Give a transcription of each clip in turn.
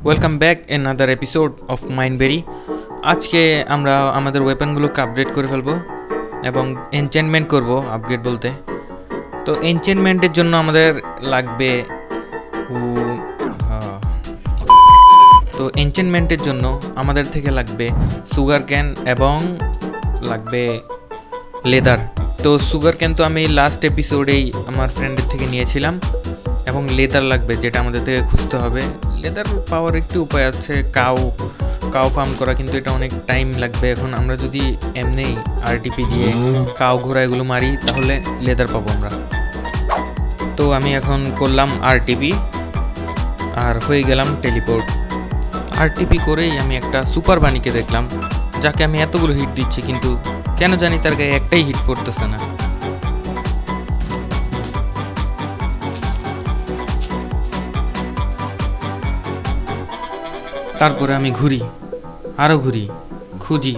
Welcome back another episode of Mindberry. আজকে আমরা আমাদের ওয়েপনগুলোকে আপগ্রেড করে ফেলবো এবং এনচেন্টমেন্ট করব। আপগ্রেড বলতে তো এনচেন্টমেন্টের জন্য আমাদের লাগবে তো এনচেন্টমেন্টের জন্য আমাদের থেকে লাগবে সুগার ক্যান এবং লাগবে লেদার। তো সুগার ক্যান তো আমি লাস্ট এপিসোডেই আমার ফ্রেন্ডের থেকে নিয়েছিলাম এবং লেদার লাগবে, যেটা আমাদের থেকে খুঁজতে হবে। লেদার পাওয়ার একটু উপায় আছে, কাউ ফার্ম করা, কিন্তু এটা অনেক টাইম লাগবে। এখন আমরা যদি এমনি আরটিপি দিয়ে কাউ ঘোড়া এগুলো মারি তাহলে লেদার পাবো আমরা। তো আমি এখন করলাম আরটিপি আর হয়ে গেলাম টেলিপোর্ট। আরটিপি করেই আমি একটা সুপার বানিকে দেখলাম, যাকে আমি এতগুলো হিট দিচ্ছি কিন্তু কেন জানি তার গায়ে একটাই হিট পড়তেছে না। তারপরে আমি ঘুরি, আরও ঘুরি, খুঁজি,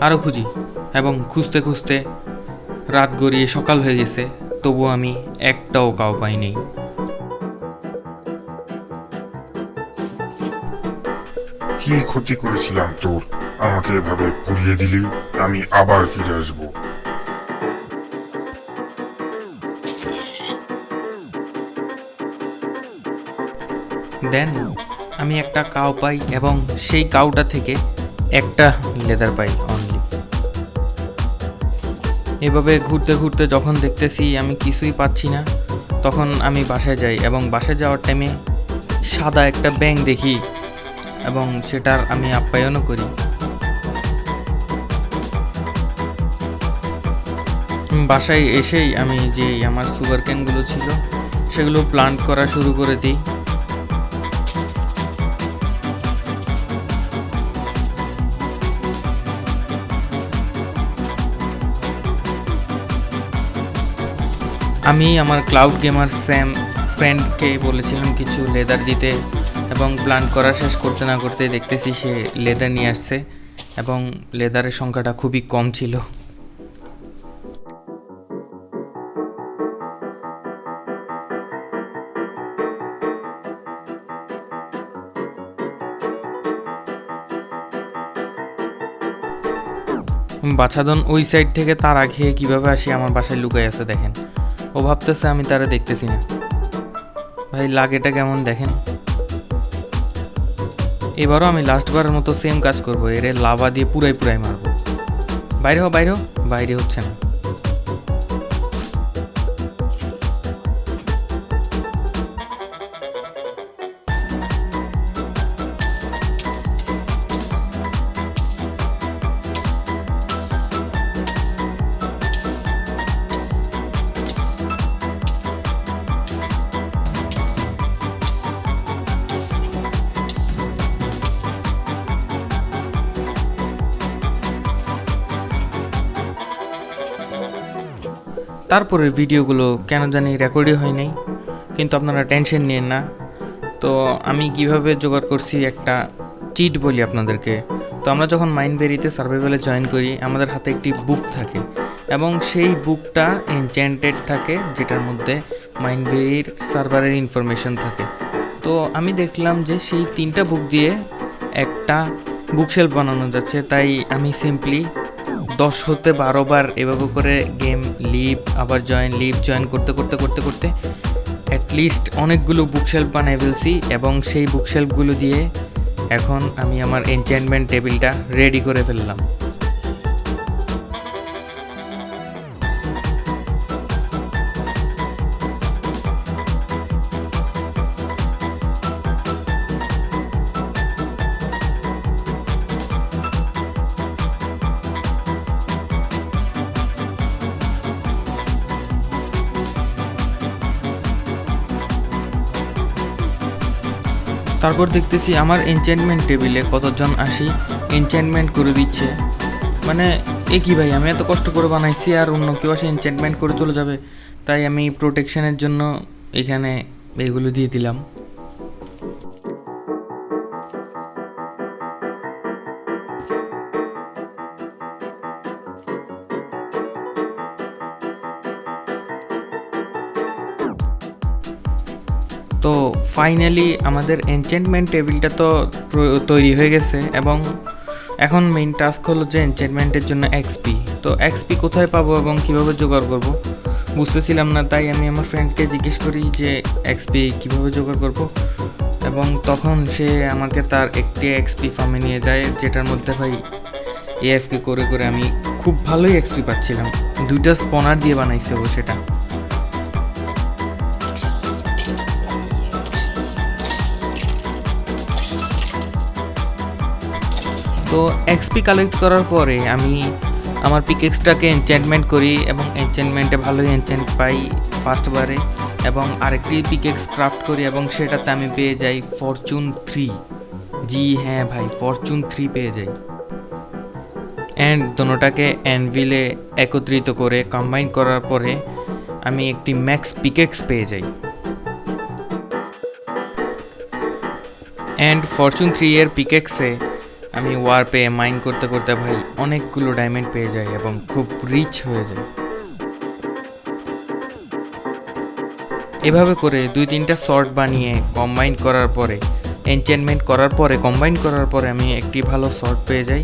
আরও খুঁজি এবং খুঁজতে খুঁজতে রাত গড়িয়ে সকাল হয়ে গেছে, তবুও আমি একটাও কাউ পাইনি। কি ক্ষতি করেছিলাম তোর? আমাকে এভাবে পুড়িয়ে দিলি, আমি আবার ফিরে আসবো। দেন আমি একটা কাউ পাই এবং সেই কাউটা থেকে একটা লেদার পাই অনলি। এভাবে ঘুরতে ঘুরতে যখন দেখতেছি আমি কিছুই পাচ্ছি না, তখন আমি বাসায় যাই এবং বাসায় যাওয়ার টাইমে সাদা একটা ব্যাঙ দেখি এবং সেটার আমি আপ্যায়নও করি। বাসায় এসেই আমি যে আমার সুগার ক্যানগুলো ছিল সেগুলো প্লান্ট করা শুরু করে দিই। আমি আমার ক্লাউড গেমার স্যাম ফ্রেন্ডকে বলেছিলাম কিছু লেদার দিতে এবং প্ল্যান করা শেষ করতে না করতে দেখতেছি সে লেদার নিয়ে আসছে এবং লেদারের সংখ্যাটা খুবই কম ছিল। বাছাধন ওই সাইড থেকে তারা খেয়ে কীভাবে আসি আমার বাসায় লুকাই আছে দেখেন। ও ভাবতেছে আমি তারা দেখতেছি না। ভাই লাগেটা কেমন দেখেন। এবারও আমি লাস্টবারের মতো সেম কাজ করবো, এর লাভা দিয়ে পুরাই মারবো। বাইরে হো বাইরে হো, বাইরে হচ্ছে না। তারপরের ভিডিওগুলো কেন জানি রেকর্ডই হয় নাই, কিন্তু আপনারা টেনশন নিন না। তো আমি কিভাবে জোগাড় করছি একটা চিট বলি আপনাদেরকে। তো আমরা যখন মাইন্ডবেরিতে সার্ভাইভালে জয়েন করি আমাদের হাতে একটি বুক থাকে এবং সেই বুকটা এনচ্যান্টেড থাকে, যেটার মধ্যে মাইন্ডবেরির সার্ভারের ইনফরমেশন থাকে। তো আমি দেখলাম যে সেই 3টা বুক দিয়ে একটা বুকশেলফ বানানো যাচ্ছে, তাই আমি সিম্পলি 10 হতে 12 বার এভাবে করে গেম লিভ আবার জয়েন করতে করতে করতে করতে অ্যাটলিস্ট অনেকগুলো বুকশেলফ বানিয়ে ফেলছি এবং সেই বুকশেলফগুলো দিয়ে এখন আমি আমার এনচ্যান্টমেন্ট টেবিলটা রেডি করে ফেললাম। তারপর দেখতেছি আমার এনচ্যান্টমেন্ট টেবিলে কতজন আসি এনচ্যান্টমেন্ট করে দিচ্ছে। মানে এ কি ভাই, আমি এত কষ্ট করে বানাইছি আর অন্য কেউ আসে এনচ্যান্টমেন্ট করে চলে যাবে। তাই আমি প্রোটেকশনের জন্য এখানে এইগুলো দিয়ে দিলাম। তো ফাইনালি আমাদের এনচেন্টমেন্ট টেবিলটা তো তৈরি হয়ে গেছে, এবং এখন মেইন টাস্ক হলো যে এনচেন্টমেন্টের জন্য এক্সপি। তো এক্সপি কোথায় পাবো এবং কিভাবে জোগাড় করব বুঝতেছিলাম না, তাই আমি আমার ফ্রেন্ডকে জিজ্ঞেস করি যে এক্সপি কিভাবে জোগাড় করব, এবং তখন সে আমাকে তার একটি এক্সপি ফার্মে নিয়ে যায়, যেটার মধ্যে ভাই এএফকে করে করে আমি খুব ভালোই এক্সপি পাচ্ছিলাম। 2টা স্পনার দিয়ে বানাইছে ও সেটা। তো এক্সপি কালেক্ট করার পরে আমি আমার পিকেক্সটাকে এনচেন্টমেন্ট করি, এবং এনচেন্টমেন্টে ভালোই এনচেন্ট পাই ফার্স্টবারে, এবং আরেকটি পিকেক্স ক্রাফট করি, এবং সেটাতে আমি পেয়ে যাই ফরচুন 3। জি হ্যাঁ ভাই, ফরচুন 3 পেয়ে যাই। অ্যান্ড দোনোটাকে অ্যানভিলে একত্রিত করে কম্বাইন করার পরে আমি একটি ম্যাক্স পিকেক্স পেয়ে যাই। অ্যান্ড ফরচুন 3 এর পিকেক্সে আমি ওয়ারপে মাইন করতে করতে ভাই অনেকগুলো ডায়মন্ড পেয়ে যাই এবং খুব রিচ হয়ে যায়। এভাবে করে 2-3টা শর্ট বানিয়ে কম্বাইন করার পরে, এনচেন্টমেন্ট করার পরে কম্বাইন করার পরে আমি একটি ভালো শর্ট পেয়ে যাই।